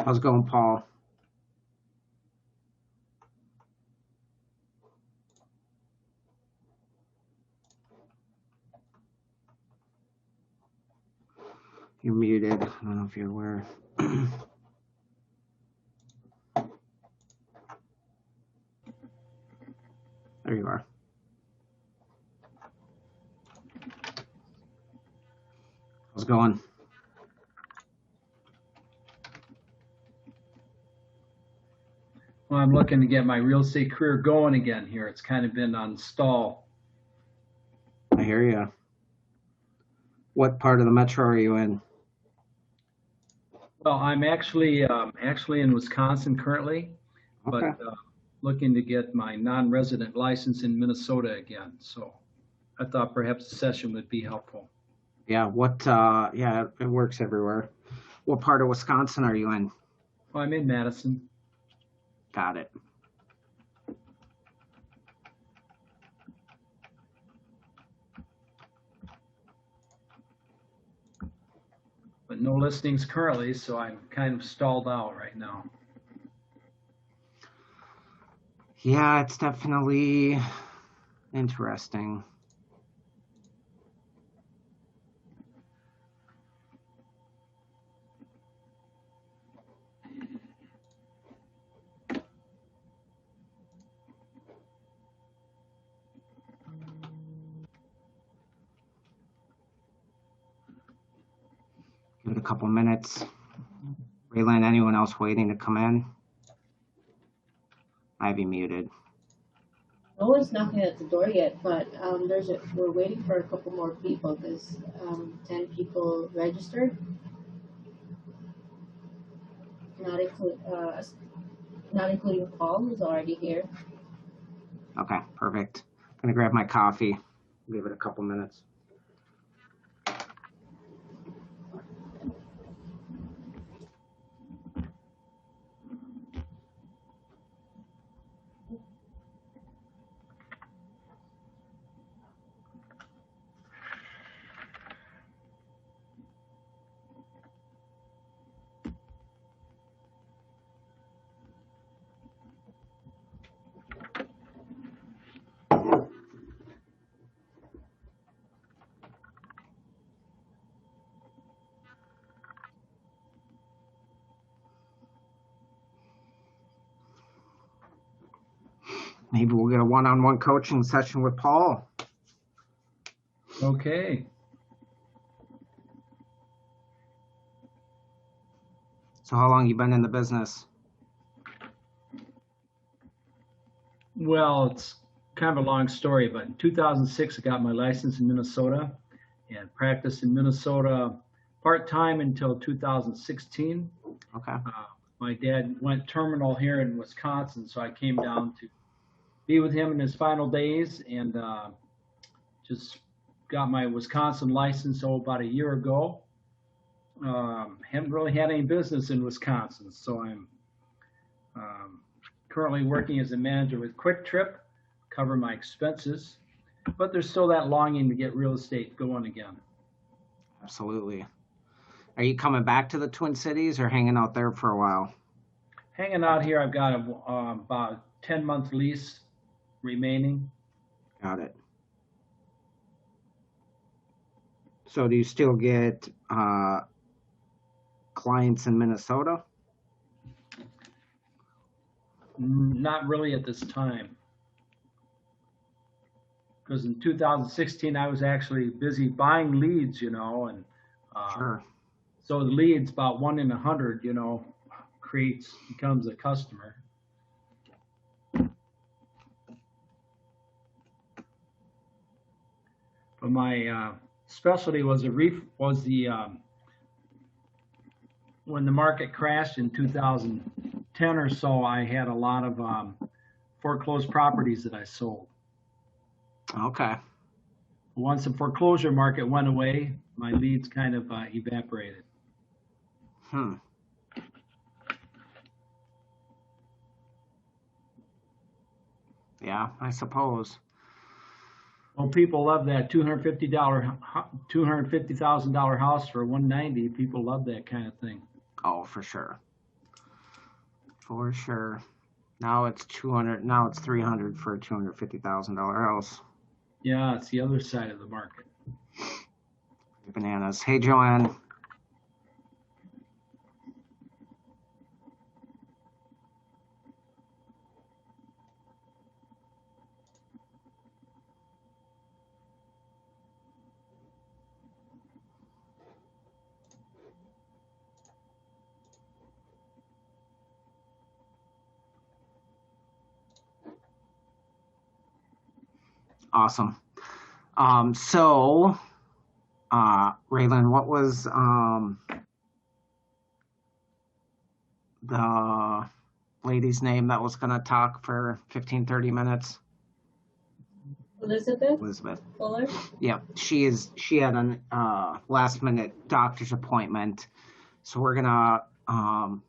How's it going, Paul? You're muted. I don't know if you're aware. There you are. How's it going? Well, I'm looking to get my real estate career going again here. It's kind of been on stall. I hear you. What part of the metro are you in? Well, I'm actually in Wisconsin currently, Okay. but looking to get my non-resident license in Minnesota again. So I thought perhaps the session would be helpful. Yeah. Yeah, it works everywhere. What part of Wisconsin are you in? Well, I'm in Madison. Got it. But no listings currently, so I'm kind of stalled out right now. Yeah, it's definitely interesting. Give it a couple minutes. Raylan, anyone else waiting to come in? I have you muted. No one's knocking at the door yet, but we're waiting for a couple more people because 10 people registered, not including Paul, who's already here. Okay, perfect. I'm gonna grab my coffee. Give it a couple minutes. Maybe we'll get a one-on-one coaching session with Paul. Okay. So how long you been in the business? Well, it's kind of a long story, but in 2006, I got my license in Minnesota and practiced in Minnesota part-time until 2016. Okay. My dad went terminal here in Wisconsin, so I came down to be with him in his final days and just got my Wisconsin license about a year ago. Haven't really had any business in Wisconsin, so I'm currently working as a manager with Quick Trip, cover my expenses, but there's still that longing to get real estate going again. Absolutely. Are you coming back to the Twin Cities or hanging out there for a while? Hanging out here, I've got about a 10-month lease remaining. Got it. So do you still get clients in Minnesota? Not really at this time. Because in 2016, I was actually busy buying leads, and Sure. so the leads, about 1 in 100, becomes a customer. But my specialty was when the market crashed in 2010 or so, I had a lot of foreclosed properties that I sold. Okay. Once the foreclosure market went away, my leads kind of evaporated. Yeah, I suppose. Well, people love that $250,000 house for $190. People love that kind of thing. Oh, for sure. For sure. Now it's 200. Now it's 300 for a $250,000 house. Yeah, it's the other side of the market. Bananas. Hey, Joanne. Awesome. So, Raylan, what was the lady's name that was going to talk for 15, 30 minutes? Elizabeth Fuller. Yeah, she had a last minute doctor's appointment. So we're going to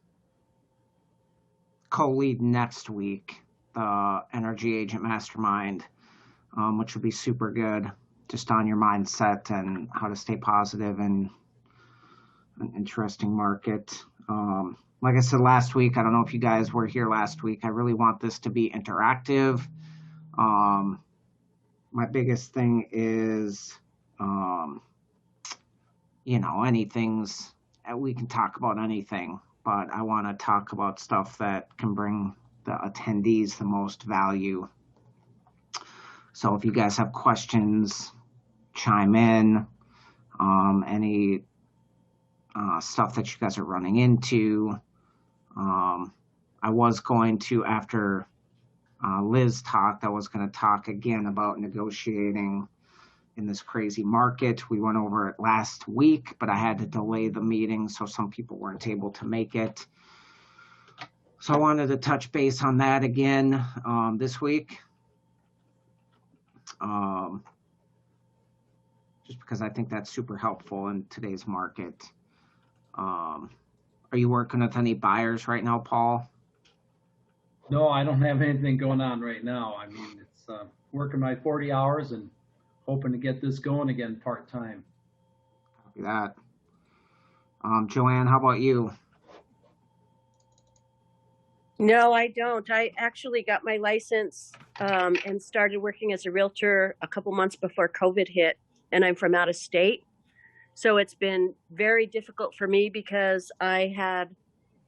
co-lead next week the NRG Agent Mastermind, which will be super good, just on your mindset and how to stay positive in an interesting market. Like I said last week, I don't know if you guys were here last week. I really want this to be interactive. My biggest thing is, anything's, we can talk about anything, but I want to talk about stuff that can bring the attendees the most value. So if you guys have questions, chime in. Any stuff that you guys are running into. I was going to, after Liz talked, I was going to talk again about negotiating in this crazy market. We went over it last week, but I had to delay the meeting, so some people weren't able to make it. So I wanted to touch base on that again this week. Just because I think that's super helpful in today's market. Are you working with any buyers right now, Paul? No, I don't have anything going on right now. I mean, it's working my 40 hours and hoping to get this going again part-time. Copy that. Joanne, how about you? No, I don't. I actually got my license and started working as a realtor a couple months before COVID hit, and I'm from out of state. So it's been very difficult for me because I had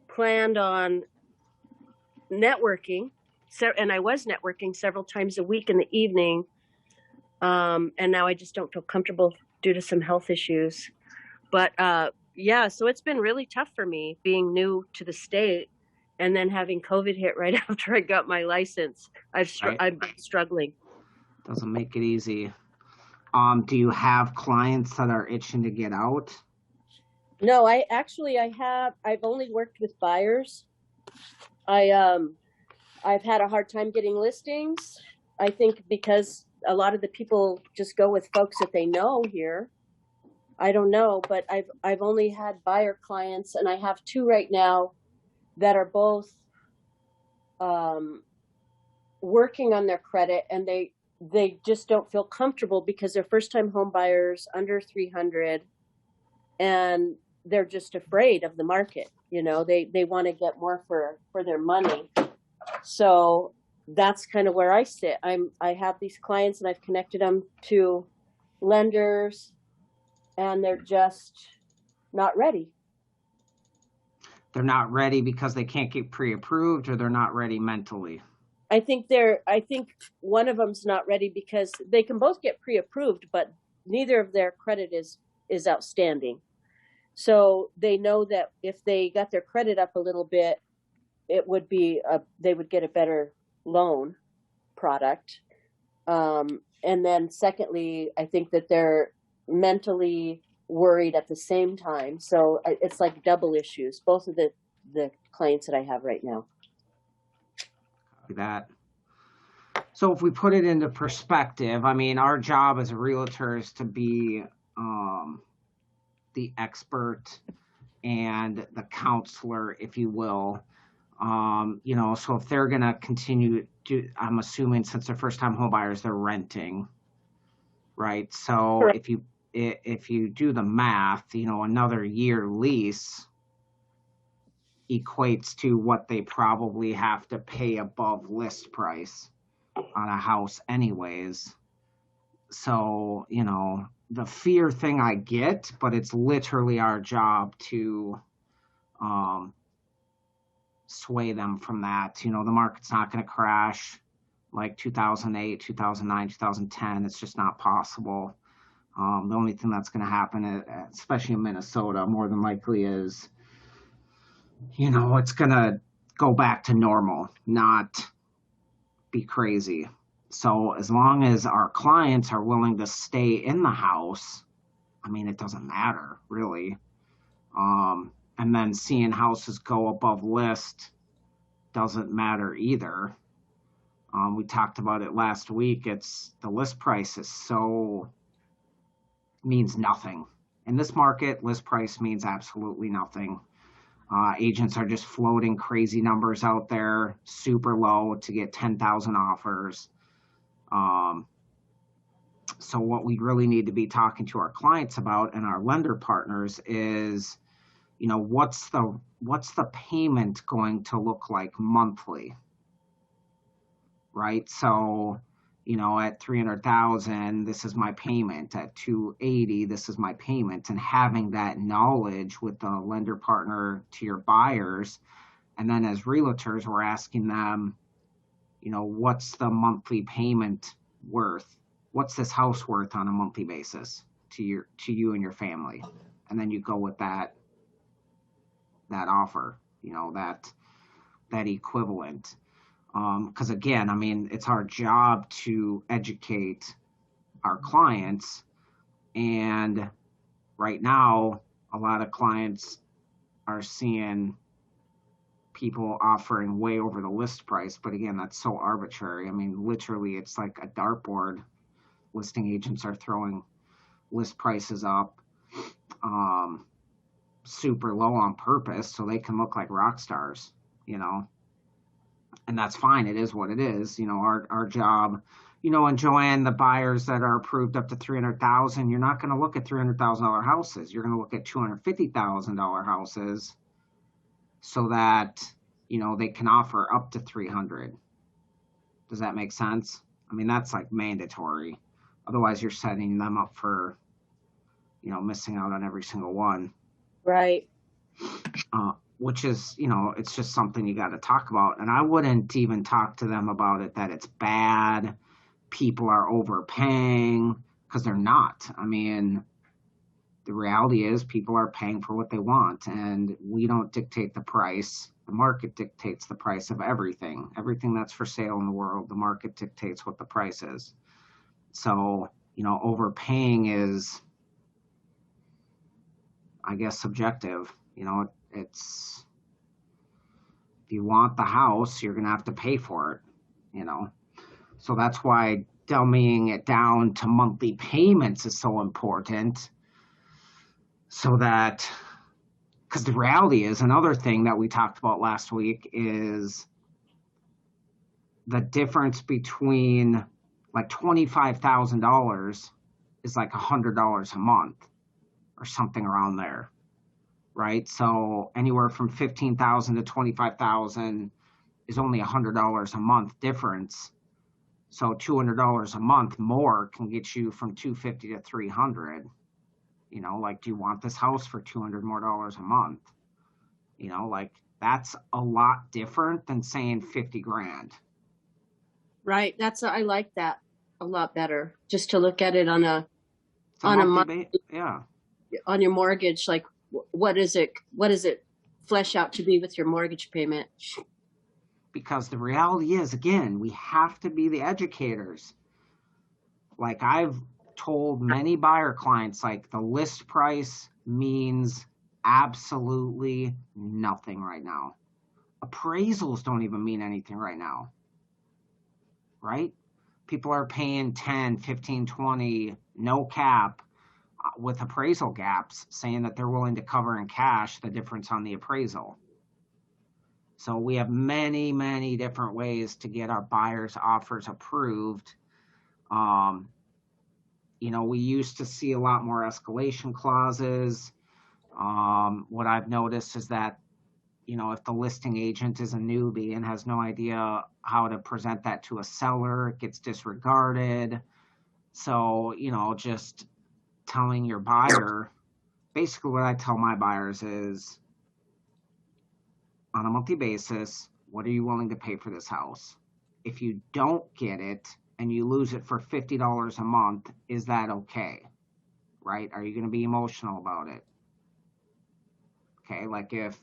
planned on networking, and I was networking several times a week in the evening, and now I just don't feel comfortable due to some health issues. But yeah, so it's been really tough for me being new to the state and then having COVID hit right after I got my license. I've been struggling. Doesn't make it easy. Do you have clients that are itching to get out? No, I've only worked with buyers. I've had a hard time getting listings. I think because a lot of the people just go with folks that they know here. I don't know, but I've only had buyer clients, and I have two right now that are both working on their credit, and they just don't feel comfortable because they're first-time home buyers under 300, and they're just afraid of the market. You know, they want to get more for their money. So that's kind of where I sit. I have these clients, and I've connected them to lenders, and they're just not ready. They're not ready because they can't get pre-approved, or they're not ready mentally? I think one of them's not ready because they can both get pre-approved, but neither of their credit is outstanding. So they know that if they got their credit up a little bit, it would be they would get a better loan product. And then secondly, I think that they're mentally worried at the same time. So it's like double issues, both of the clients that I have right now. That. So if we put it into perspective, I mean, our job as a realtor is to be the expert and the counselor, if you will. So if they're going to continue to, I'm assuming since they're first-time home buyers, they're renting, right? So Correct. if you do the math, another year lease, equates to what they probably have to pay above list price on a house anyways. So, you know, the fear thing I get, but it's literally our job to sway them from that. You know, the market's not going to crash like 2008, 2009, 2010. It's just not possible. The only thing that's going to happen, especially in Minnesota, more than likely is, you know, it's going to go back to normal, not be crazy. So as long as our clients are willing to stay in the house, I mean, it doesn't matter really. And then seeing houses go above list doesn't matter either. We talked about it last week. It's the list price is so means nothing. In this market, list price means absolutely nothing. Agents are just floating crazy numbers out there, super low to get 10,000 offers. So what we really need to be talking to our clients about and our lender partners is, you know, what's the payment going to look like monthly, right? So, you know, at 300,000, this is my payment. At 280, this is my payment. And having that knowledge with the lender partner to your buyers, and then as realtors, we're asking them, you know, what's the monthly payment worth? What's this house worth on a monthly basis to you and your family? And then you go with that offer, you know, that equivalent. Because again, I mean, it's our job to educate our clients. And right now, a lot of clients are seeing people offering way over the list price. But again, that's so arbitrary. I mean, literally, it's like a dartboard. Listing agents are throwing list prices up super low on purpose so they can look like rock stars, you know. And that's fine. It is what it is. You know, our job, you know, and Joanne, the buyers that are approved up to 300,000, you're not going to look at $300,000 houses. You're going to look at $250,000 houses so that, you know, they can offer up to 300. Does that make sense? I mean, that's like mandatory. Otherwise, you're setting them up for, you know, missing out on every single one. Right. Which is, you know, it's just something you got to talk about. And I wouldn't even talk to them about it that it's bad, people are overpaying, because they're not. I mean, the reality is people are paying for what they want, and we don't dictate the price. The market dictates the price of everything. Everything that's for sale in the world, the market dictates what the price is. So, you know, overpaying is, I guess, subjective. You know, it's, if you want the house, you're going to have to pay for it, you know. So that's why dumbing it down to monthly payments is so important. So that, because the reality is, another thing that we talked about last week is the difference between like $25,000 is like $100 a month or something around there. Right? So anywhere from 15,000 to 25,000 is only $100 a month difference. So $200 a month more can get you from 250 to 300. You know, like, do you want this house for $200 more a month? You know, like, that's a lot different than saying 50 grand. Right. I like that a lot better. Just to look at it on a month, yeah, on your mortgage, like, what does it flesh out to be with your mortgage payment? Because the reality is, again, we have to be the educators. Like, I've told many buyer clients, like, the list price means absolutely nothing right now. Appraisals don't even mean anything right now, right? People are paying 10, 15, 20, no cap, with appraisal gaps, saying that they're willing to cover in cash the difference on the appraisal. So we have many, many different ways to get our buyers' offers approved. You know, we used to see a lot more escalation clauses. What I've noticed is that if the listing agent is a newbie and has no idea how to present that to a seller, it gets disregarded. So, just telling your buyer, basically what I tell my buyers is, on a monthly basis, what are you willing to pay for this house? If you don't get it and you lose it for $50 a month, is that okay? Right? Are you going to be emotional about it? Okay, like if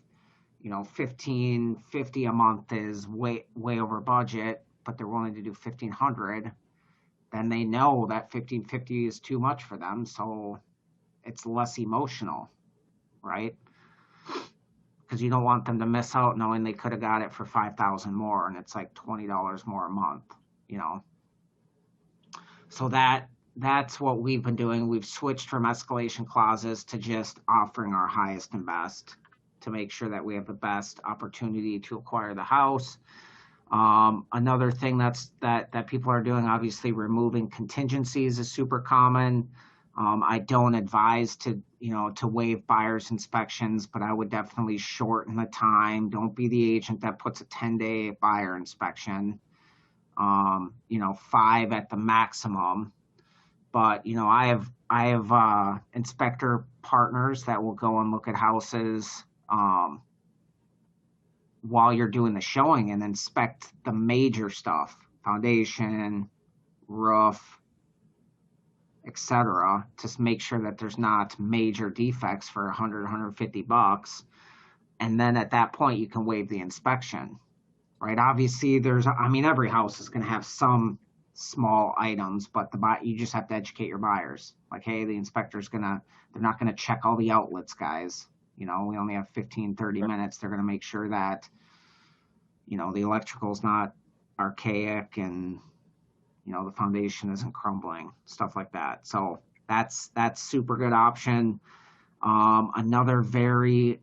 $1,550 a month is way over budget, but they're willing to do $1,500, then they know that $1,550 is too much for them, so it's less emotional, right? Because you don't want them to miss out knowing they could have got it for $5,000 more, and it's like $20 more a month, So that's what we've been doing. We've switched from escalation clauses to just offering our highest and best to make sure that we have the best opportunity to acquire the house. Another thing that people are doing, obviously, removing contingencies is super common. I don't advise to waive buyer's inspections, but I would definitely shorten the time. Don't be the agent that puts a 10-day buyer inspection. 5 at the maximum. But I have inspector partners that will go and look at houses while you're doing the showing and inspect the major stuff, foundation, roof, etc., to make sure that there's not major defects for $100-$150. And then at that point, you can waive the inspection, right? Obviously, every house is going to have some small items, but you just have to educate your buyers. Like, hey, the inspector's they're not going to check all the outlets, guys. We only have 15, 30 minutes. They're going to make sure that, the electrical's not archaic and, the foundation isn't crumbling, stuff like that. So that's super good option. Another very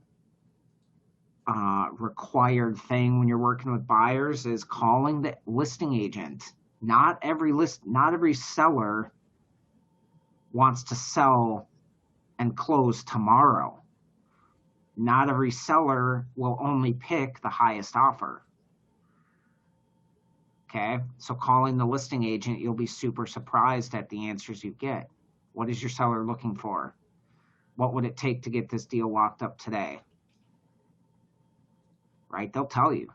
required thing when you're working with buyers is calling the listing agent. Not every seller wants to sell and close tomorrow. Not every seller will only pick the highest offer. Okay, so calling the listing agent, you'll be super surprised at the answers you get. What is your seller looking for? What would it take to get this deal locked up today? Right? They'll tell you.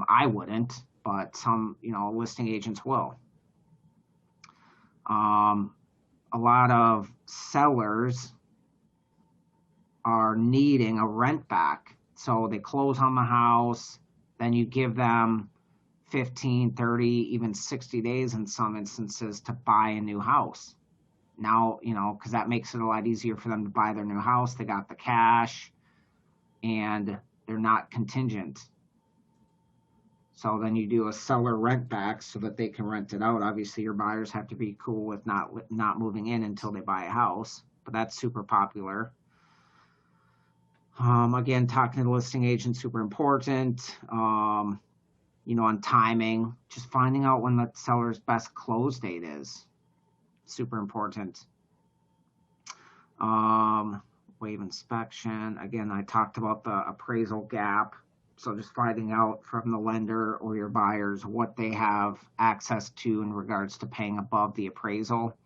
I wouldn't, but some, listing agents will. A lot of sellers are needing a rent back. So they close on the house, then you give them 15, 30, even 60 days in some instances to buy a new house. Now, because that makes it a lot easier for them to buy their new house. They got the cash and they're not contingent. So then you do a seller rent back so that they can rent it out. Obviously, your buyers have to be cool with not moving in until they buy a house, but that's super popular. Again, talking to the listing agent, super important. On timing, just finding out when the seller's best close date is, super important. Waive inspection. Again, I talked about the appraisal gap. So just finding out from the lender or your buyers what they have access to in regards to paying above the appraisal,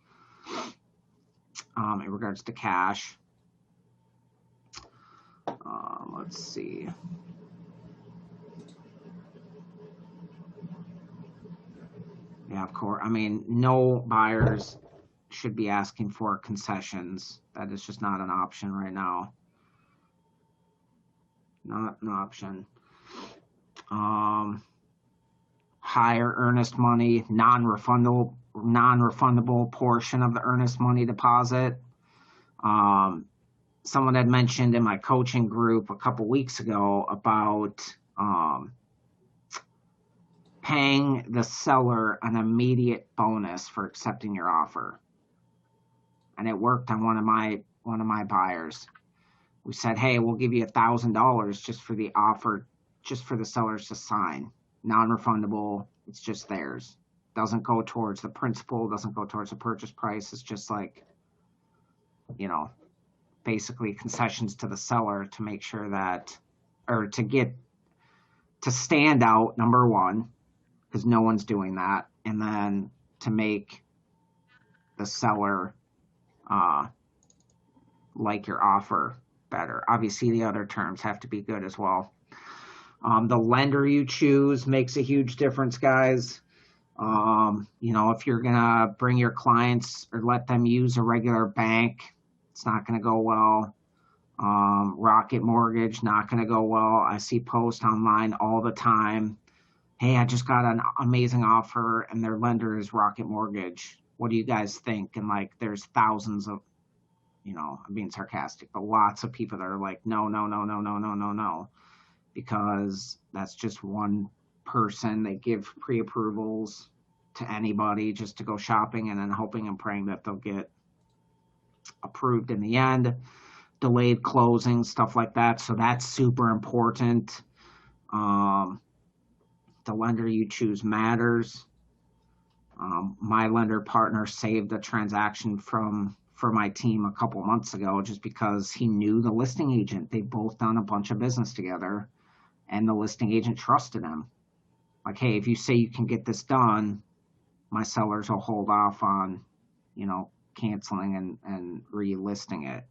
in regards to cash. Let's see. Yeah, of course. No buyers should be asking for concessions. That is just not an option right now. Not an option. Higher earnest money, non-refundable portion of the earnest money deposit. Someone had mentioned in my coaching group a couple weeks ago about paying the seller an immediate bonus for accepting your offer. And it worked on one of my buyers. We said, hey, we'll give you $1,000 just for the offer, just for the sellers to sign. Non-refundable, it's just theirs. Doesn't go towards the principal, doesn't go towards the purchase price. It's just like, $1,500 basically concessions to the seller to make sure that, or to stand out, number one, because no one's doing that, and then to make the seller like your offer better. Obviously, the other terms have to be good as well. The lender you choose makes a huge difference, guys. If you're gonna bring your clients or let them use a regular bank, it's not gonna go well. Rocket Mortgage, not gonna go well. I see posts online all the time. Hey, I just got an amazing offer and their lender is Rocket Mortgage. What do you guys think? And like, there's thousands of, I'm being sarcastic, but lots of people that are like, no, no, no, no, no, no, no, no, because that's just one person. They give pre-approvals to anybody just to go shopping and then hoping and praying that they'll get approved in the end. Delayed closing, stuff like that. So that's super important. The lender you choose matters. My lender partner saved a transaction for my team a couple months ago just because he knew the listing agent. They both done a bunch of business together, and the listing agent trusted him. Like, hey, if you say you can get this done, my sellers will hold off on, canceling and relisting it.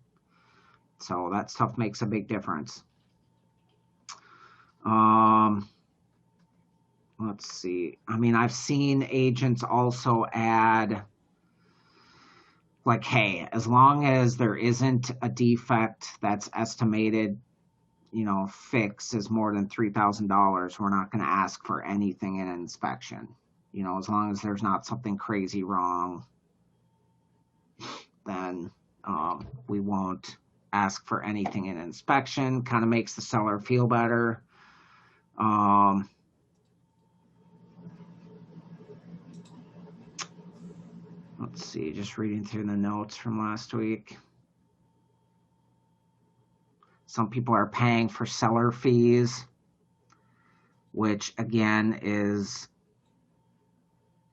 So that stuff makes a big difference. Let's see. I mean, I've seen agents also add, like, hey, as long as there isn't a defect that's estimated, fix is more than $3,000, we're not going to ask for anything in an inspection. As long as there's not something crazy wrong, then we won't ask for anything in an inspection. Kind of makes the seller feel better. Let's see, just reading through the notes from last week. Some people are paying for seller fees, which again is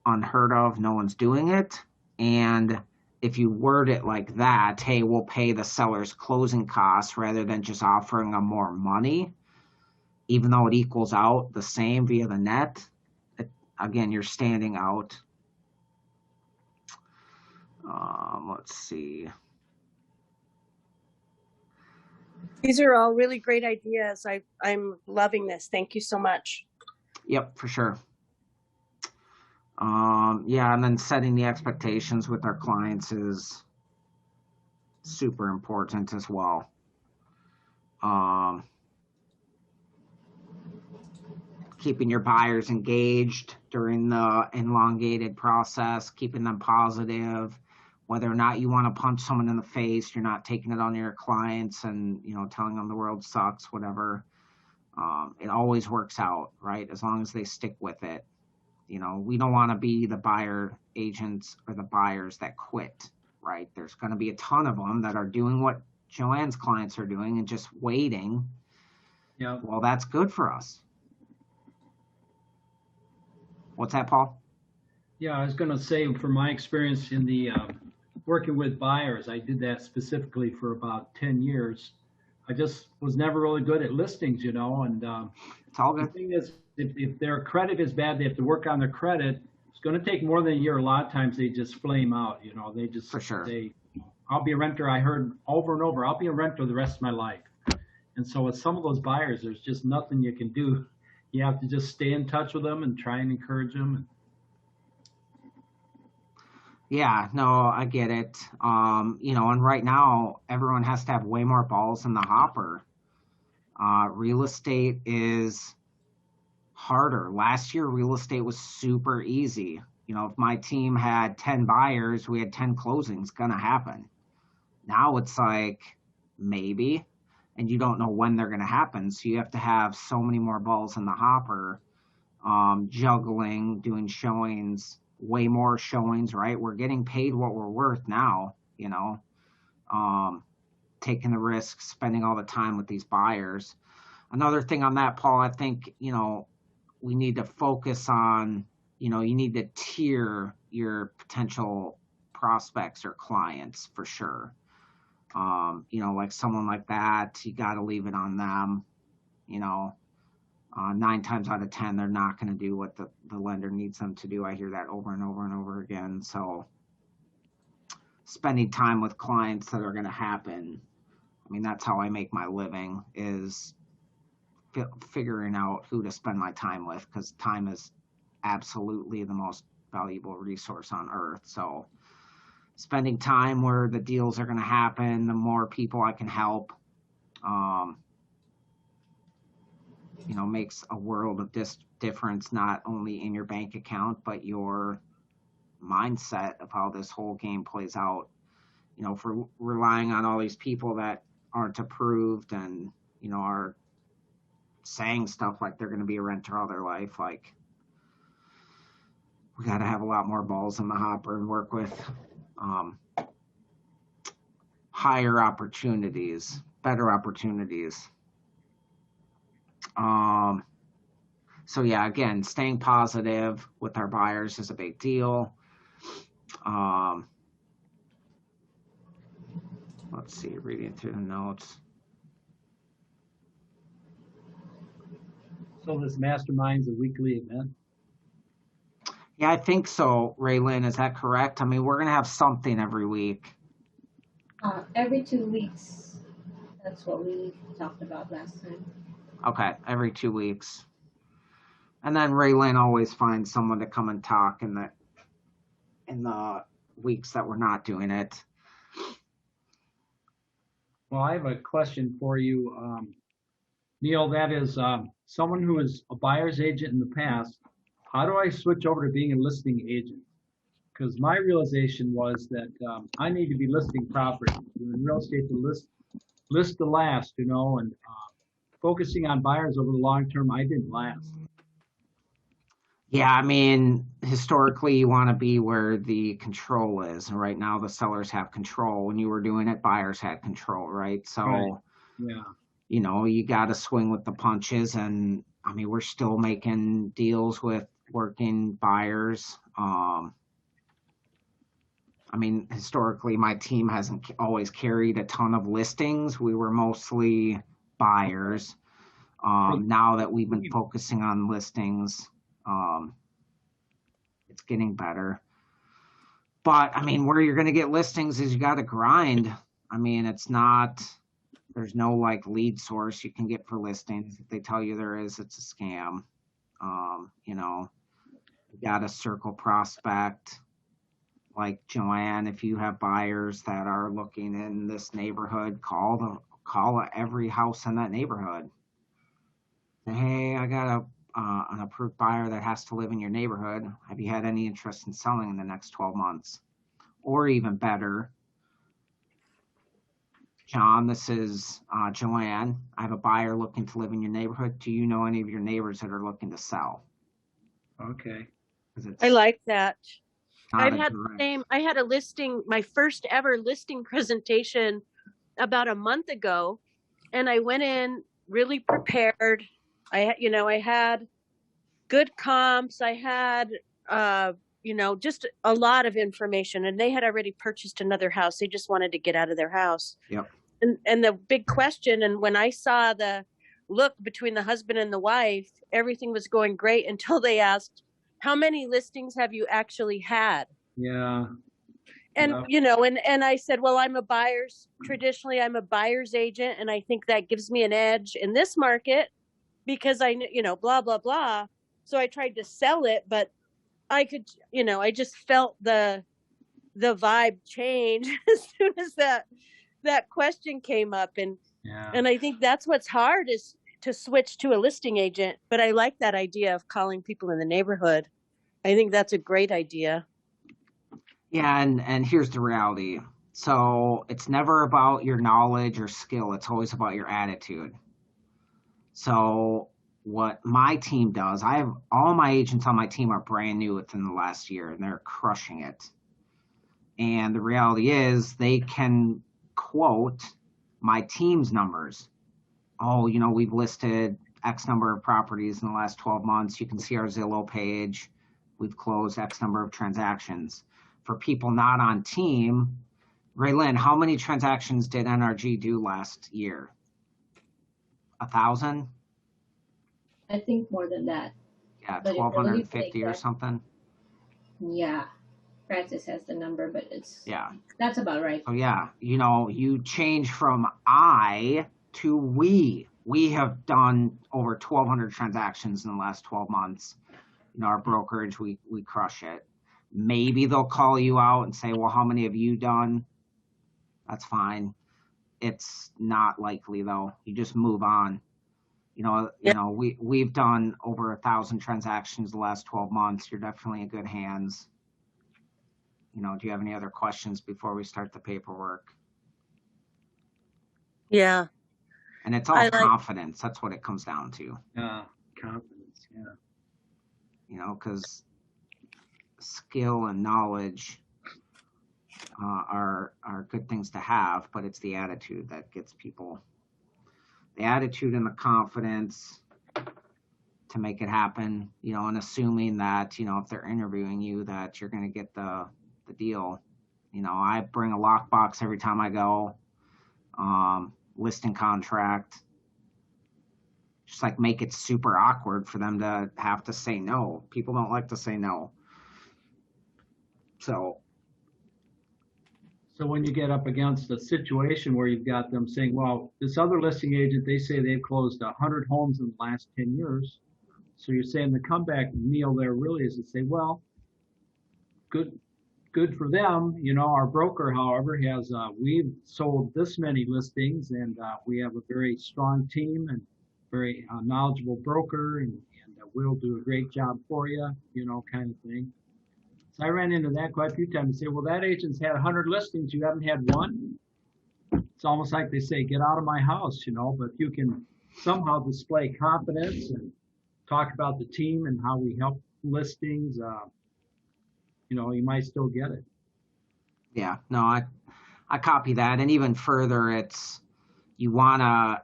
unheard of. No one's doing it. And if you word it like that, hey, we'll pay the seller's closing costs rather than just offering them more money, even though it equals out the same via the net, again, you're standing out. Let's see. These are all really great ideas. I'm loving this. Thank you so much. Yep, for sure. And then setting the expectations with our clients is super important as well. Keeping your buyers engaged during the elongated process, keeping them positive. Whether or not you want to punch someone in the face, you're not taking it on your clients and, telling them the world sucks, whatever. It always works out, right? As long as they stick with it. We don't want to be the buyer agents or the buyers that quit, right? There's going to be a ton of them that are doing what Joanne's clients are doing and just waiting. Yeah. Well, that's good for us. What's that, Paul? Yeah, I was going to say, from my experience in the working with buyers, I did that specifically for about 10 years. I just was never really good at listings, and it's all good. The thing is, if their credit is bad, they have to work on their credit. It's going to take more than a year. A lot of times they just flame out, they just, for sure. I'll be a renter. I heard over and over, I'll be a renter the rest of my life. And so with some of those buyers, there's just nothing you can do. You have to just stay in touch with them and try and encourage them. Yeah, no, I get it. And right now everyone has to have way more balls in the hopper. Real estate is harder. Last year, real estate was super easy. If my team had 10 buyers, we had 10 closings, gonna happen. Now it's like, maybe, and you don't know when they're gonna happen. So you have to have so many more balls in the hopper, juggling, doing showings, way more showings, right? We're getting paid what we're worth now, taking the risks, spending all the time with these buyers. Another thing on that, Paul, I think, we need to focus on, you need to tier your potential prospects or clients for sure. Like someone like that, you got to leave it on them. 9 times out of 10, they're not going to do what the lender needs them to do. I hear that over and over and over again. So spending time with clients that are going to happen. I mean, that's how I make my living, is figuring out who to spend my time with, because time is absolutely the most valuable resource on earth. So spending time where the deals are going to happen, the more people I can help, makes a world of difference, not only in your bank account, but your mindset of how this whole game plays out. For relying on all these people that aren't approved and, are saying stuff like they're going to be a renter all their life. Like, we got to have a lot more balls in the hopper and work with higher opportunities, better opportunities. So yeah, again, staying positive with our buyers is a big deal. Let's see, reading through the notes. So this mastermind's a weekly event? Yeah, I think so, Raylyn. Is that correct? I mean, we're going to have something every week. Every 2 weeks. That's what we talked about last time. Okay, every 2 weeks. And then Raylyn always finds someone to come and talk in the weeks that we're not doing it. Well, I have a question for you, Neil. That is, someone who is a buyer's agent in the past, how do I switch over to being a listing agent? Because my realization was that I need to be listing property. In real estate, to list the last, and focusing on buyers over the long term, I didn't last. Yeah, I mean, historically, you want to be where the control is. And right now, the sellers have control. When you were doing it, buyers had control, right? So, Right. Yeah. You got to swing with the punches. And I mean, we're still making deals with working buyers. I mean, historically, my team hasn't always carried a ton of listings. We were mostly buyers. Now that we've been focusing on listings, it's getting better. But I mean, where you're going to get listings is you got to grind. I mean, there's no like lead source you can get for listings. If they tell you there is, it's a scam. You got to circle prospect. Like Joanne, if you have buyers that are looking in this neighborhood, call every house in that neighborhood. Say, hey, I got an approved buyer that has to live in your neighborhood. Have you had any interest in selling in the next 12 months? Or even better, John, this is Joanne. I have a buyer looking to live in your neighborhood. Do you know any of your neighbors that are looking to sell? Okay. I like that. I had a listing, my first ever listing presentation about a month ago, and I went in really prepared. I had good comps. I had, just a lot of information, and they had already purchased another house. They just wanted to get out of their house. Yep. And the big question, and when I saw the look between the husband and the wife, everything was going great until they asked, how many listings have you actually had? Yeah. And, and I said, well, traditionally I'm a buyer's agent. And I think that gives me an edge in this market because blah, blah, blah. So I tried to sell it, but I could, I just felt the vibe change as soon as that question came up. And I think that's what's hard is to switch to a listing agent. But I like that idea of calling people in the neighborhood. I think that's a great idea. Yeah, and here's the reality. So it's never about your knowledge or skill. It's always about your attitude. So what my team does, I have all my agents on my team are brand new within the last year, and they're crushing it. And the reality is they can quote my team's numbers. Oh, we've listed X number of properties in the last 12 months. You can see our Zillow page. We've closed X number of transactions. For people not on team, Raylyn, how many transactions did NRG do last year? 1,000? I think more than that. Yeah, But if you're looking for the 1,250 or exact, something. yeah, Francis has the number, but Yeah. that's about right. So yeah, you know, you change from I to we. We have done over 1,200 transactions in the last 12 months. You know, our brokerage, we crush it. Maybe they'll call you out and say, well, how many have you done? That's fine. It's not likely though. You just move on. We've done over 1,000 transactions the last 12 months. You're definitely in good hands. You know, do you have any other questions before we start the paperwork? Yeah. And it's all confidence. That's what it comes down to. Confidence, yeah. You know, because skill and knowledge are good things to have, but it's the attitude that gets people. The attitude and the confidence to make it happen, you know, and assuming that, you know, if they're interviewing you, that you're going to get the deal. You know, I bring a lockbox every time I go, listing contract, just like make it super awkward for them to have to say no. People don't like to say no. So when you get up against a situation where you've got them saying, well, this other listing agent, they say they've closed 100 homes in the last 10 years. So you're saying the comeback meal there really is to say, well, good for them. You know, our broker, however, has, we've sold this many listings, and we have a very strong team and very knowledgeable broker, and we'll do a great job for you, you know, kind of thing. So I ran into that quite a few times and say, well, that agent's had 100 listings. You haven't had one? It's almost like they say, get out of my house, you know, but if you can somehow display confidence and talk about the team and how we help listings, you know, you might still get it. Yeah, no, I copy that. And even further, it's, you want to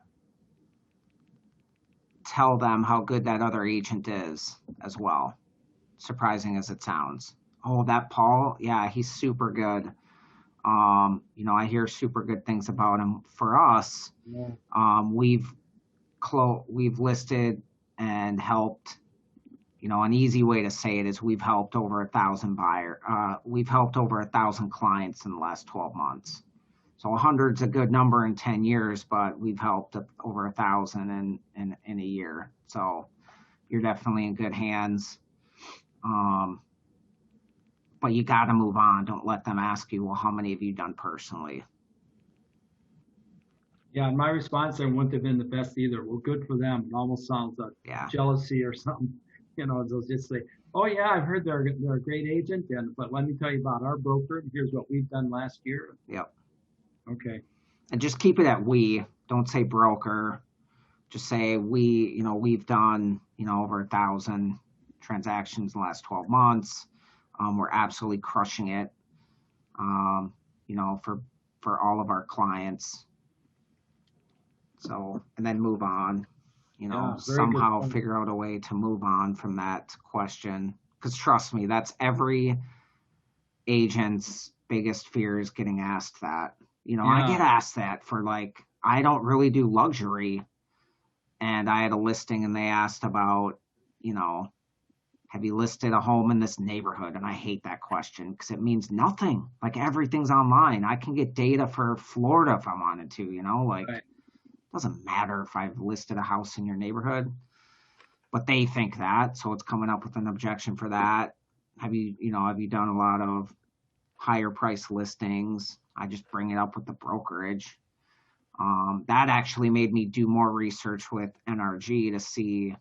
tell them how good that other agent is as well. Surprising as it sounds. Oh, that Paul, yeah, he's super good. You know, I hear super good things about him. For us, we've listed and helped. You know, an easy way to say it is we've helped over 1,000 we've helped over 1,000 clients in the last 12 months. So 100's a good number in 10 years, but we've helped over 1,000 in a year. So you're definitely in good hands. But you got to move on. Don't let them ask you, well, how many have you done personally? Yeah, and my response there wouldn't have been the best either. Well, good for them. It almost sounds like jealousy or something. You know, they'll just say, oh, yeah, I've heard they're a great agent, but let me tell you about our broker. Here's what we've done last year. Yep. Okay. And just keep it at we. Don't say broker. Just say we, you know, we've done, you know, over 1,000 transactions in the last 12 months. We're absolutely crushing it, you know, for all of our clients. So, and then move on, you know, somehow figure out a way to move on from that question. Because trust me, that's every agent's biggest fear, is getting asked that. You know, I get asked that for, like, I don't really do luxury. And I had a listing and they asked about, you know, have you listed a home in this neighborhood? And I hate that question because it means nothing. Like, everything's online. I can get data for Florida if I wanted to, you know, like, it doesn't matter if I've listed a house in your neighborhood, but they think that. So it's coming up with an objection for that. Have you done a lot of higher price listings? I just bring it up with the brokerage. That actually made me do more research with NRG to see,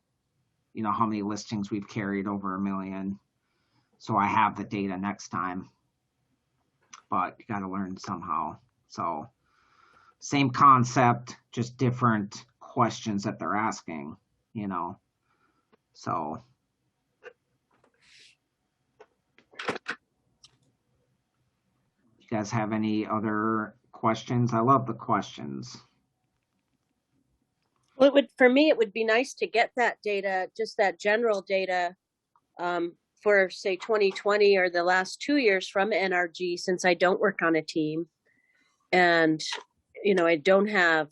you know, how many listings we've carried over 1 million. So I have the data next time, but you got to learn somehow. So same concept, just different questions that they're asking, you know. So you guys have any other questions? I love the questions. Well, for me, it would be nice to get that data, just that general data, for say 2020 or the last 2 years from NRG, since I don't work on a team. And, I don't have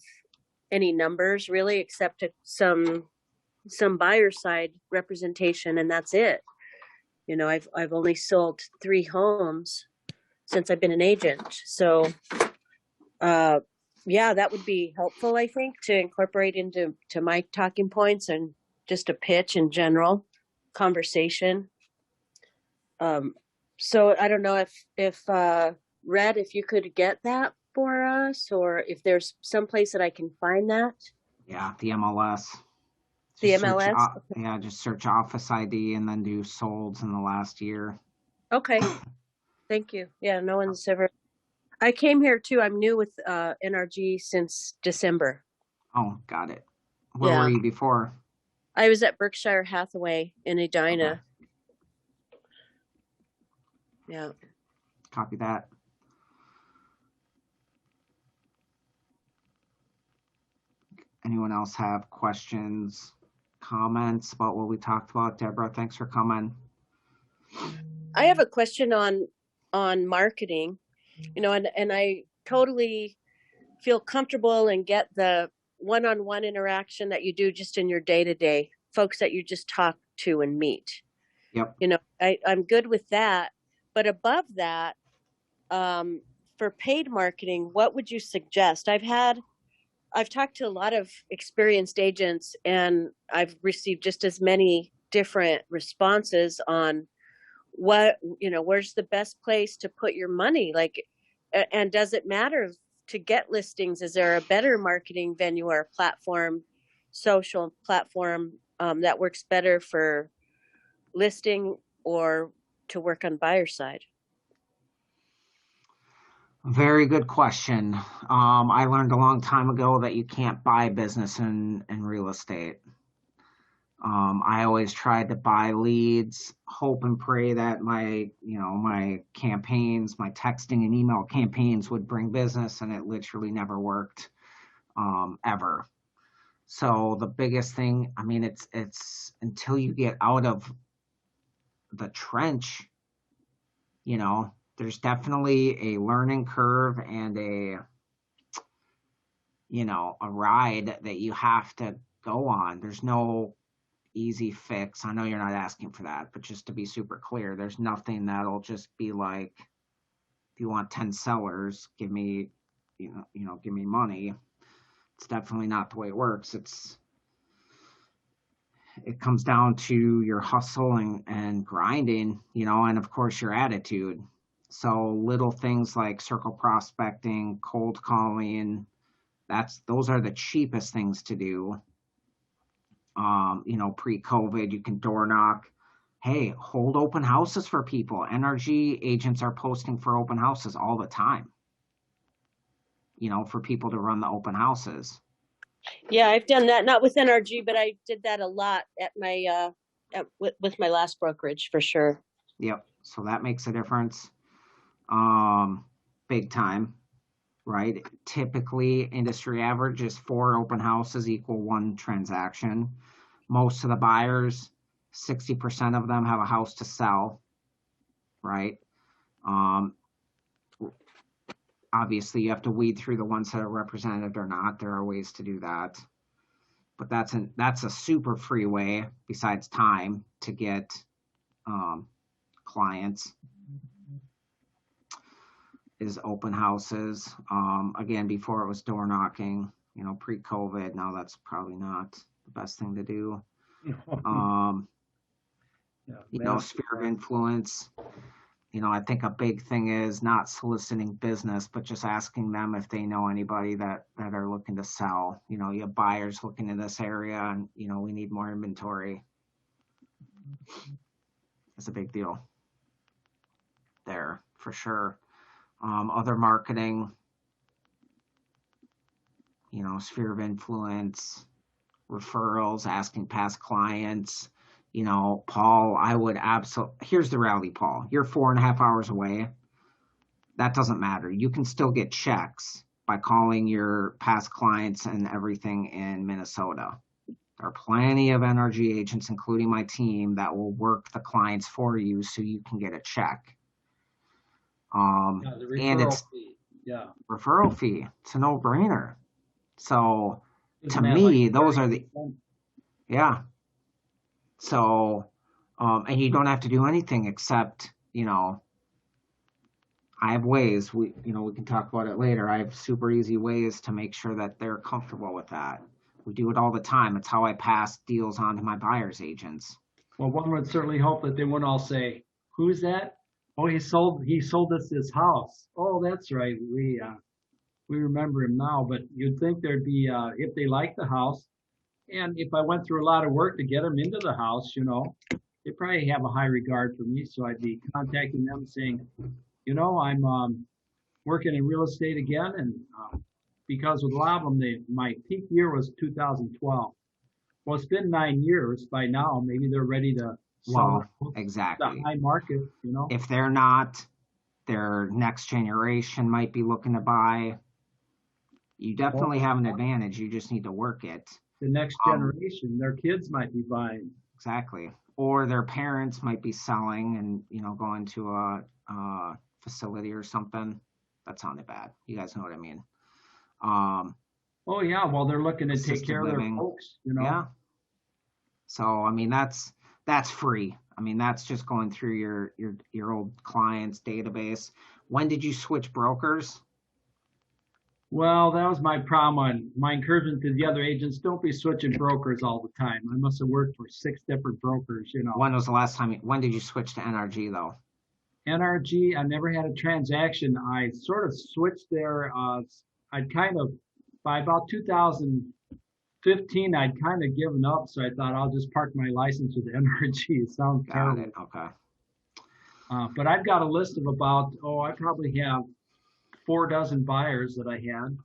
any numbers really except some buyer side representation, and that's it. I've only sold 3 homes since I've been an agent. So, yeah, that would be helpful, I think, to incorporate into my talking points and just a pitch in general conversation. So I don't know if Red, if you could get that for us, or if there's some place that I can find that. Yeah, the MLS. The Just MLS. just search office ID and then do solds in the last year. Okay. Thank you. Yeah, no one's ever. I came here too. I'm new with NRG since December. Oh, got it. Where were you before? I was at Berkshire Hathaway in Edina. Okay. Yeah. Copy that. Anyone else have questions, comments about what we talked about? Deborah, thanks for coming. I have a question on marketing, and I totally feel comfortable and get the one-on-one interaction that you do just in your day-to-day, folks that you just talk to and meet. Yep. I'm good with that. But above that, for paid marketing, what would you suggest? I've talked to a lot of experienced agents, and I've received just as many different responses on where's the best place to put your money? And does it matter to get listings? Is there a better marketing venue or platform, social platform, that works better for listing or to work on buyer side? Very good question. I learned a long time ago that you can't buy business in real estate. I always tried to buy leads, hope and pray that my campaigns, my texting and email campaigns would bring business, and it literally never worked, ever. So the biggest thing, it's until you get out of the trench, there's definitely a learning curve and a ride that you have to go on. There's no easy fix. I know you're not asking for that, but just to be super clear, there's nothing that'll just be like, if you want 10 sellers, give me money. It's definitely not the way it works. It comes down to your hustle and grinding, and of course your attitude. So little things like circle prospecting, cold calling, those are the cheapest things to do. Pre-COVID, you can door knock. Hey, hold open houses for people. NRG agents are posting for open houses all the time, for people to run the open houses. Yeah, I've done that, not with NRG, but I did that a lot at my with my last brokerage for sure. Yep. So that makes a difference. Big time, right? Typically, industry average is 4 open houses equal 1 transaction. Most of the buyers, 60% of them have a house to sell, right? Obviously, you have to weed through the ones that are represented or not. There are ways to do that. But that's a super free way, besides time, to get clients, is open houses. Again, before it was door knocking, pre-COVID. Now that's probably not the best thing to do. Sphere of influence. I think a big thing is not soliciting business, but just asking them if they know anybody that are looking to sell. You have buyers looking in this area, and we need more inventory. It's a big deal there for sure. Other marketing, sphere of influence, referrals, asking past clients. Paul, I would here's the reality, Paul. You're 4.5 hours away. That doesn't matter. You can still get checks by calling your past clients and everything in Minnesota. There are plenty of NRG agents, including my team, that will work the clients for you so you can get a check. The referral fee. Yeah. referral fee. It's a no-brainer. So Isn't to that me, like those are the 30%? yeah. So and you don't have to do anything except, I have ways, we can talk about it later. I have super easy ways to make sure that they're comfortable with that. We do it all the time. It's how I pass deals on to my buyer's agents. Well, one would certainly hope that they wouldn't all say, "Who's that? Oh, he sold us his house. Oh, that's right. We remember him now." But you'd think there'd be if they like the house, and if I went through a lot of work to get them into the house, they probably have a high regard for me. So I'd be contacting them saying, I'm working in real estate again, and because with a lot of them, my peak year was 2012. Well, it's been 9 years by now. Maybe they're ready to sell Well, the exactly. high market. If they're not, their next generation might be looking to buy. You definitely have an advantage. You just need to work it. The next generation, their kids might be buying. Exactly. Or their parents might be selling and, going to a facility or something. That sounded bad. You guys know what I mean. Oh yeah, well they're looking to take Assisted care of their living. folks. Yeah. So, I mean, that's free. I mean, that's just going through your old clients database. When did you switch brokers? Well, that was my problem. My encouragement to the other agents: don't be switching brokers all the time. I must have worked for 6 different brokers. When was the last time? When did you switch to NRG though? NRG, I never had a transaction. I sort of switched there. I'd kind of, by about 2015, I'd kind of given up. So I thought I'll just park my license with NRG. It sounds Got terrible. it. Okay. But I've got a list of about, I probably have 4 dozen buyers that I had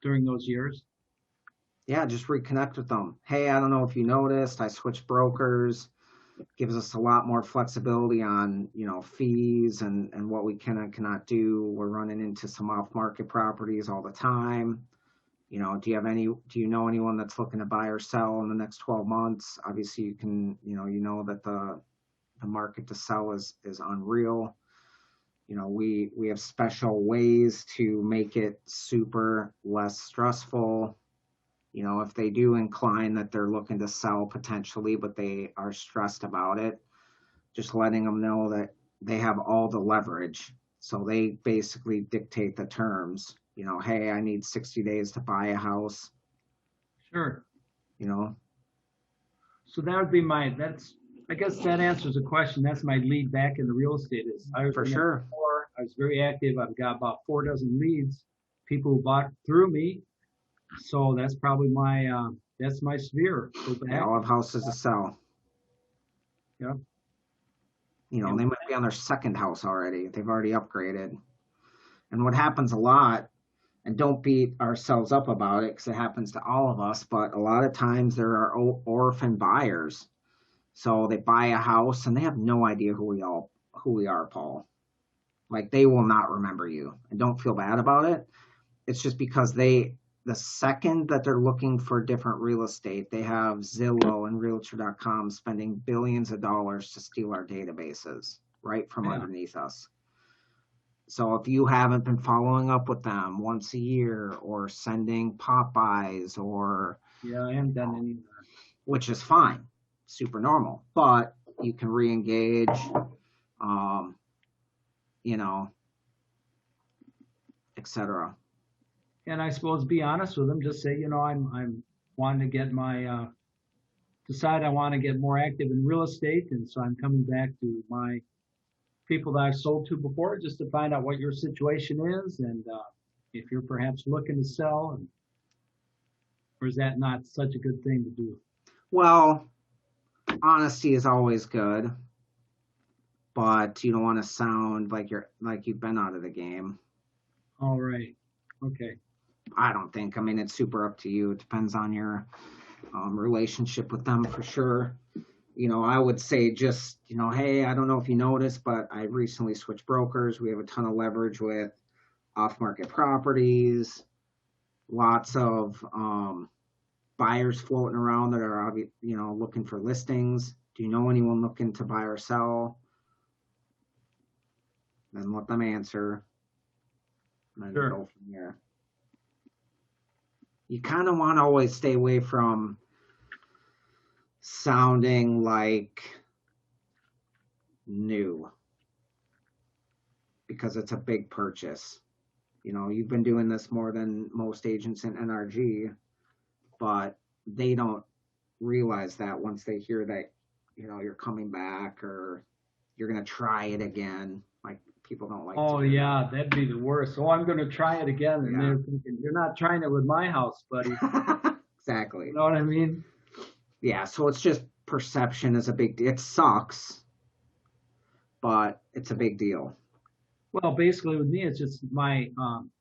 during those years. Yeah, just reconnect with them. Hey, I don't know if you noticed, I switched brokers. Gives us a lot more flexibility on, fees and what we can and cannot do. We're running into some off-market properties all the time. Do you know anyone that's looking to buy or sell in the next 12 months? Obviously you can, that the market to sell is unreal. We have special ways to make it super less stressful. If they do incline that they're looking to sell potentially, but they are stressed about it, just letting them know that they have all the leverage. So they basically dictate the terms. Hey, I need 60 days to buy a house. Sure. So that would be I guess that answers the question. That's my lead back into real estate. For sure. I was very active. I've got about 4 dozen leads, people who bought through me. So that's probably that's my sphere. They all have houses to sell. Yeah. They might be on their second house already. They've already upgraded. And what happens a lot, and don't beat ourselves up about it because it happens to all of us, but a lot of times there are orphan buyers. So they buy a house and they have no idea who we are, Paul. Like, they will not remember you. And don't feel bad about it. It's just because the second that they're looking for different real estate, they have Zillow and Realtor.com spending billions of dollars to steal our databases right from underneath us. So if you haven't been following up with them once a year or sending Popeyes or... Yeah, I haven't done any of that. Which is fine, super normal, but you can re-engage, etc. And I suppose be honest with them. Just say, I'm wanting to get decide I want to get more active in real estate, and so I'm coming back to my people that I've sold to before, just to find out what your situation is, and if you're perhaps looking to sell, or is that not such a good thing to do? Well, honesty is always good, but you don't want to sound like you've been out of the game. All right. Okay. I don't think. I mean, it's super up to you. It depends on your relationship with them for sure. I would say just, hey, I don't know if you noticed, but I recently switched brokers. We have a ton of leverage with off-market properties, lots of buyers floating around that are, looking for listings. Do you know anyone looking to buy or sell? Then let them answer. and then Sure. go from there. You kind of want to always stay away from sounding like new because it's a big purchase. You know, you've been doing this more than most agents in NRG, but they don't realize that once they hear that, you know, you're coming back or you're going to try it again. Like, people don't like Oh to hear yeah, that'd be the worst. Oh, I'm going to try it again, and Yeah. they're thinking, "You're not trying it with my house, buddy." that. Exactly. You know what I mean? Yeah, so it's just perception is a big deal. It sucks, but it's a big deal. Well, basically with me, it's just my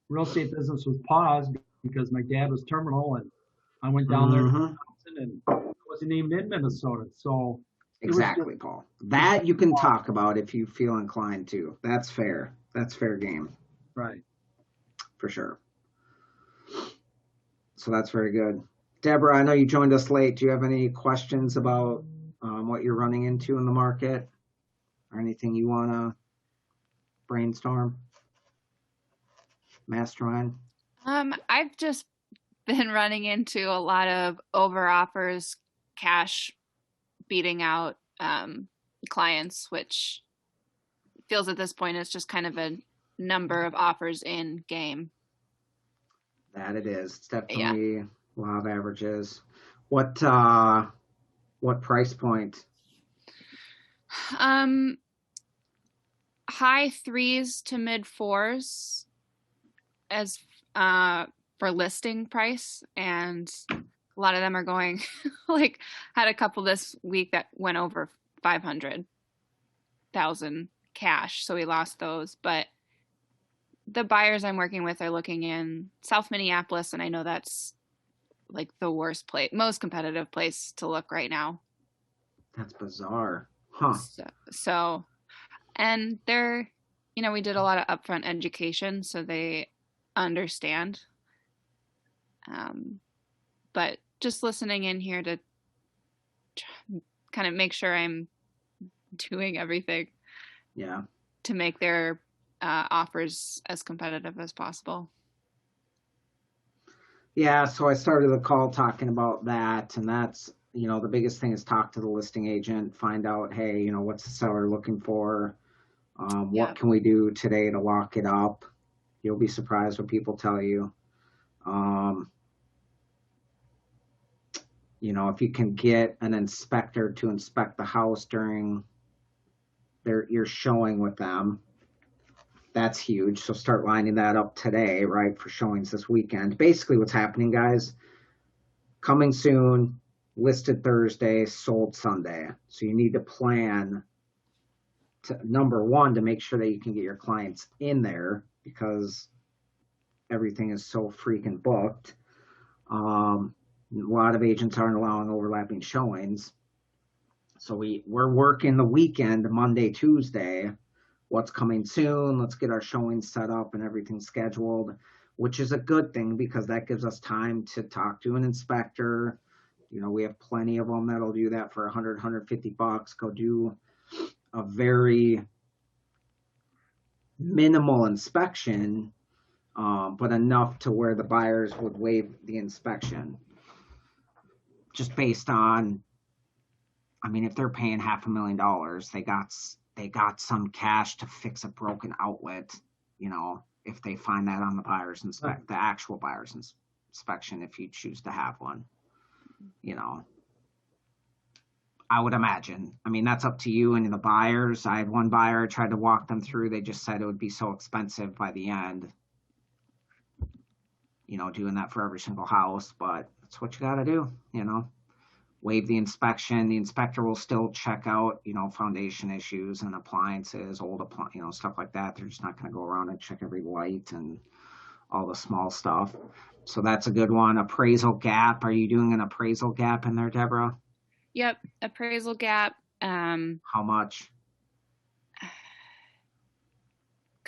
real estate business was paused because my dad was terminal, and I went down there to Mhm. Wisconsin, and I wasn't even in Minnesota, so it was Exactly, Paul. That you can talk about if you feel inclined to. That's fair. That's fair game, right. for sure. So that's very good. Deborah, I know you joined us late. Do you have any questions about what you're running into in the market or anything you want to brainstorm? Mastermind? I've just been running into a lot of over offers, cash beating out clients, which feels at this point is just kind of a number of offers in game. That it is. It's Yeah. definitely law of averages. What price point? High threes to mid fours as for listing price, and a lot of them are going like had a couple this week that went over 500,000 cash, so we lost those. But the buyers I'm working with are looking in South Minneapolis, and I know that's like the worst place, most competitive place to look right now. That's bizarre. Huh. So and they're, you know, we did a lot of upfront education, so they understand. But just listening in here to kind of make sure I'm doing everything. Yeah. To make their offers as competitive as possible. Yeah, so I started the call talking about that, and that's, you know, the biggest thing is talk to the listing agent, find out, hey, you know, what's the seller looking for? What can we do today to lock it up? You'll be surprised what people tell you. You know, if you can get an inspector to inspect the house during your showing with them, that's huge. So start lining that up today, right, for showings this weekend. Basically what's happening, guys, coming soon, listed Thursday, sold Sunday. So you need to plan to, number one, to make sure that you can get your clients in there because everything is so freaking booked. A lot of agents aren't allowing overlapping showings. So we're working the weekend, Monday, Tuesday. What's coming soon? Let's get our showings set up and everything scheduled, which is a good thing because that gives us time to talk to an inspector. You know, we have plenty of them that'll do that for $100, $150. Go do a very minimal inspection, but enough to where the buyers would waive the inspection. Just based on, I mean, if they're paying $500,000, they got some cash to fix a broken outlet, you know, if they find that on the the actual buyer's inspection, if you choose to have one, you know, I would imagine. I mean, that's up to you and the buyers. I had one buyer, tried to walk them through. They just said it would be so expensive by the end, you know, doing that for every single house, but that's what you got to do, you know. Waive the inspection. The inspector will still check out, you know, foundation issues and appliances, you know, stuff like that. They're just not going to go around and check every light and all the small stuff. So that's a good one. Appraisal gap. Are you doing an appraisal gap in there, Deborah? Yep. Appraisal gap. How much?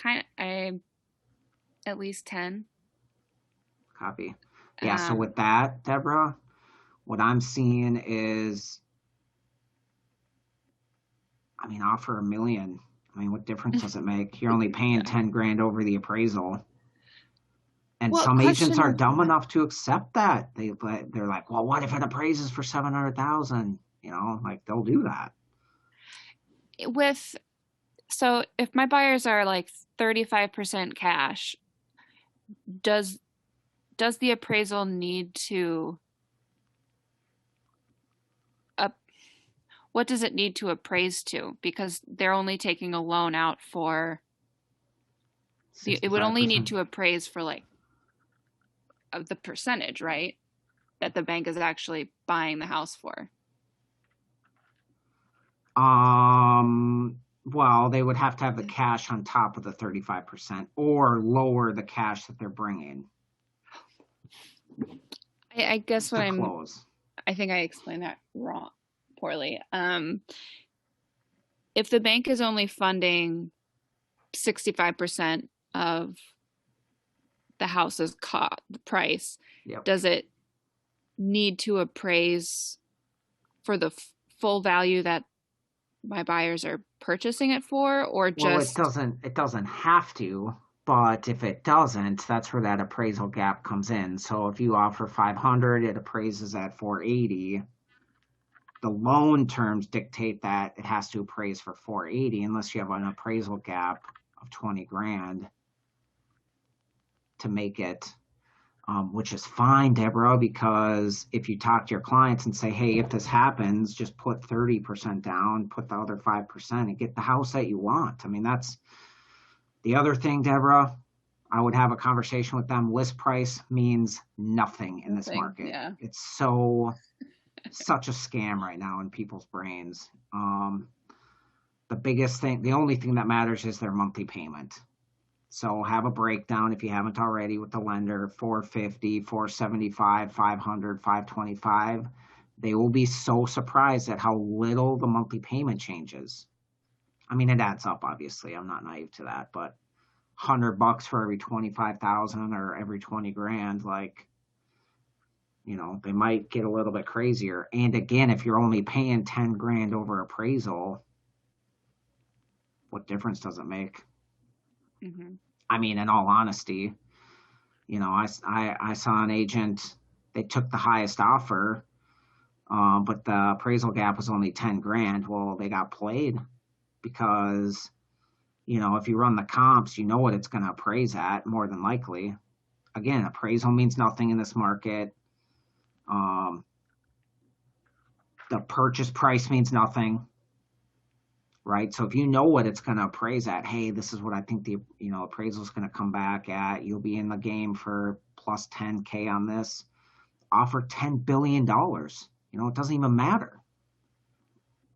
At least 10. Copy. Yeah. So with that, Deborah, what I'm seeing is, I mean, offer $1 million. I mean, what difference does it make? You're only paying 10 grand over the appraisal. And Well, some agents question are with dumb that. enough to accept that. They're like, well, what if it appraises for 700,000? You know, like they'll do that. With so if my buyers are like 35% cash, does the appraisal need to up what does it need to appraise to? Because they're only taking a loan out for it would only need 65%. to appraise for like of the percentage, right? That the bank is actually buying the house for. Well, they would have to have the cash on top of the 35% or lower the cash that they're bringing I guess what to close. I think I explained that poorly. If the bank is only funding 65% of the house's the price, Yep. does it need to appraise for the full value that my buyers are purchasing it for, or Well, just it doesn't have to, but if it doesn't, that's where that appraisal gap comes in. So if you offer 500, it appraises at 480. The loan terms dictate that it has to appraise for 480 unless you have an appraisal gap of 20 grand to make it, which is fine, Deborah, because if you talk to your clients and say, hey, if this happens, just put 30% down, put the other 5% and get the house that you want. I mean, that's the other thing, Deborah. I would have a conversation with them. List price means nothing in this market. Yeah. It's such a scam right now in people's brains. The biggest thing, the only thing that matters is their monthly payment. So have a breakdown if you haven't already with the lender, 450, 475, 500, 525. They will be so surprised at how little the monthly payment changes. I mean, it adds up, obviously. I'm not naive to that, but $100 for every 25,000 or every 20 grand, like, you know, they might get a little bit crazier. And again, if you're only paying 10 grand over appraisal, what difference does it make? Mm-hmm. I mean, in all honesty, you know, I saw an agent, they took the highest offer, but the appraisal gap was only 10 grand. Well, they got played because, you know, if you run the comps, you know what it's going to appraise at more than likely. Again, appraisal means nothing in this market. The purchase price means nothing, right? So if you know what it's going to appraise at, hey, this is what I think the, you know, appraisal is going to come back at. You'll be in the game for plus 10K on this. Offer $10 billion. You know, it doesn't even matter,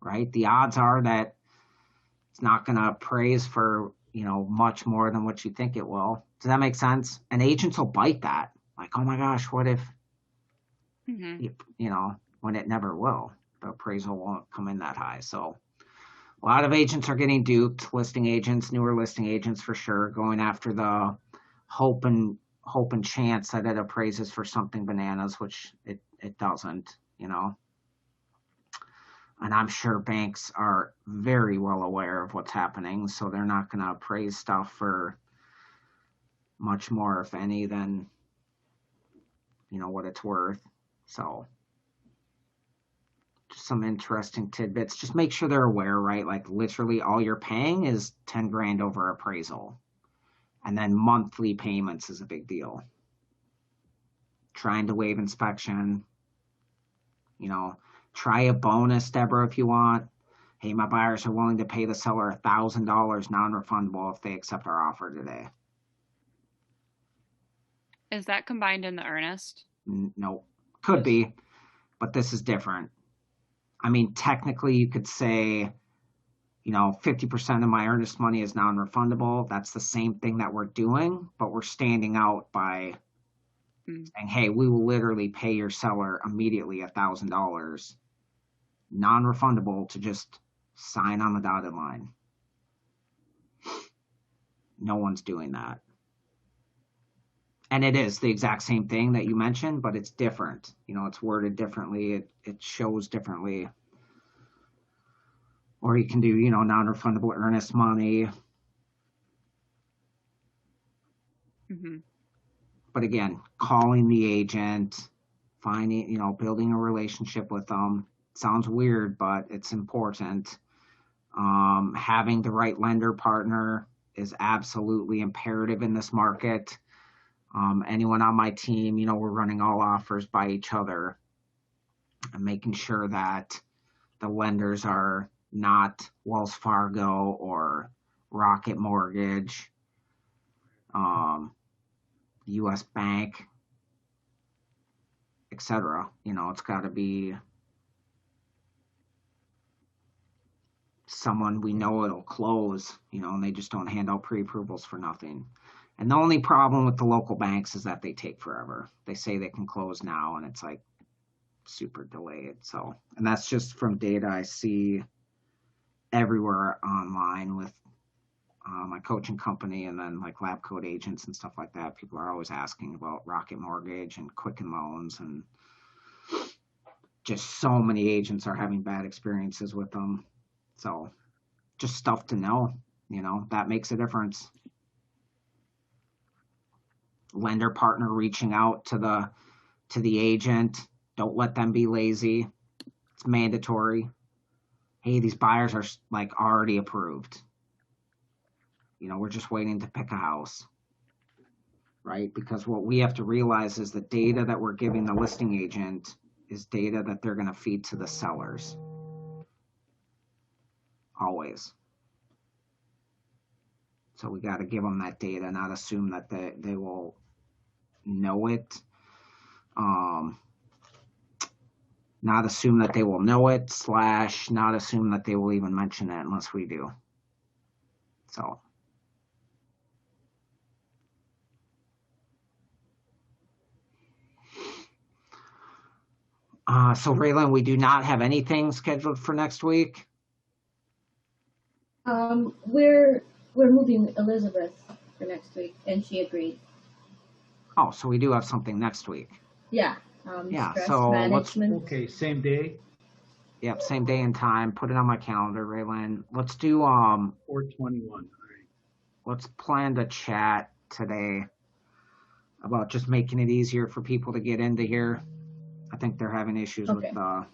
right? The odds are that it's not going to appraise for, you know, much more than what you think it will. Does that make sense? And agents will bite that. Like, oh my gosh, what if, Mm-hmm. you know, when it never will. The appraisal won't come in that high. So a lot of agents are getting duped, listing agents, newer listing agents for sure, going after the hope and chance that it appraises for something bananas, which it doesn't, you know. And I'm sure banks are very well aware of what's happening, so they're not going to appraise stuff for much more, if any, than, you know, what it's worth. So just some interesting tidbits. Just make sure they're aware, right? Like literally all you're paying is 10 grand over appraisal. And then monthly payments is a big deal. Trying to waive inspection, you know, try a bonus, Deborah, if you want. Hey, my buyers are willing to pay the seller $1,000 non-refundable if they accept our offer today. Is that combined in the earnest? No, could be, but this is different. I mean, technically you could say, you know, 50% of my earnest money is non-refundable. That's the same thing that we're doing, but we're standing out by saying, hey, we will literally pay your seller immediately $1,000 non-refundable to just sign on the dotted line. No one's doing that. And it is the exact same thing that you mentioned, but it's different. You know, it's worded differently. It shows differently. Or you can do, you know, non-refundable earnest money. Mm-hmm. but again, calling the agent, finding, building a relationship with them. Sounds weird, but it's important. Having the right lender partner is absolutely imperative in this market. Anyone on my team, we're running all offers by each other and making sure that the lenders are not Wells Fargo or Rocket Mortgage, US Bank, etc. It's got to be someone we know it'll close, and they just don't hand out pre-approvals for nothing. And the only problem with the local banks is that they take forever. They say they can close now, and it's like super delayed. So, and that's just from data I see everywhere online with my coaching company, and then like lab code agents and stuff like that. People are always asking about Rocket Mortgage and Quicken Loans, and just so many agents are having bad experiences with them. So just stuff to know, that makes a difference. Lender partner reaching out to the agent. Don't let them be lazy. It's mandatory. Hey, these buyers are like already approved. We're just waiting to pick a house, right? Because what we have to realize is the data that we're giving the listing agent is data that they're going to feed to the sellers. Always. So we got to give them that data, not assume that they will know it. Not assume that they will know it, / not assume that they will even mention it unless we do. So. So Raylan, we do not have anything scheduled for next week. We're moving Elizabeth for next week, and she agreed. Oh, so we do have something next week. Yeah. Yeah, Stress so management. Okay, same day, Yep, same day and time. Put it on my calendar, Raylan. Let's do 4/21. All right. let's plan to chat today about just making it easier for people to get into here. I think they're having issues with the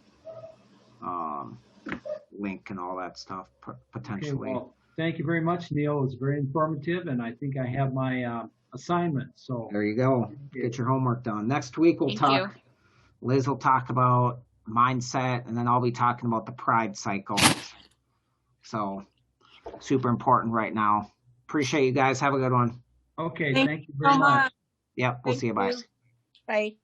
link and all that stuff potentially. Okay, well, thank you very much, Neil. It was very informative, and I think I have my assignment. So There you go. Get your homework done. Next week we'll Thank talk. you. Liz will talk about mindset, and then I'll be talking about the pride cycle. So super important right now. Appreciate you guys. Have a good one. okay, Thank thank you very so much. much. Yep, we'll Thank see you. Bye. you. Bye.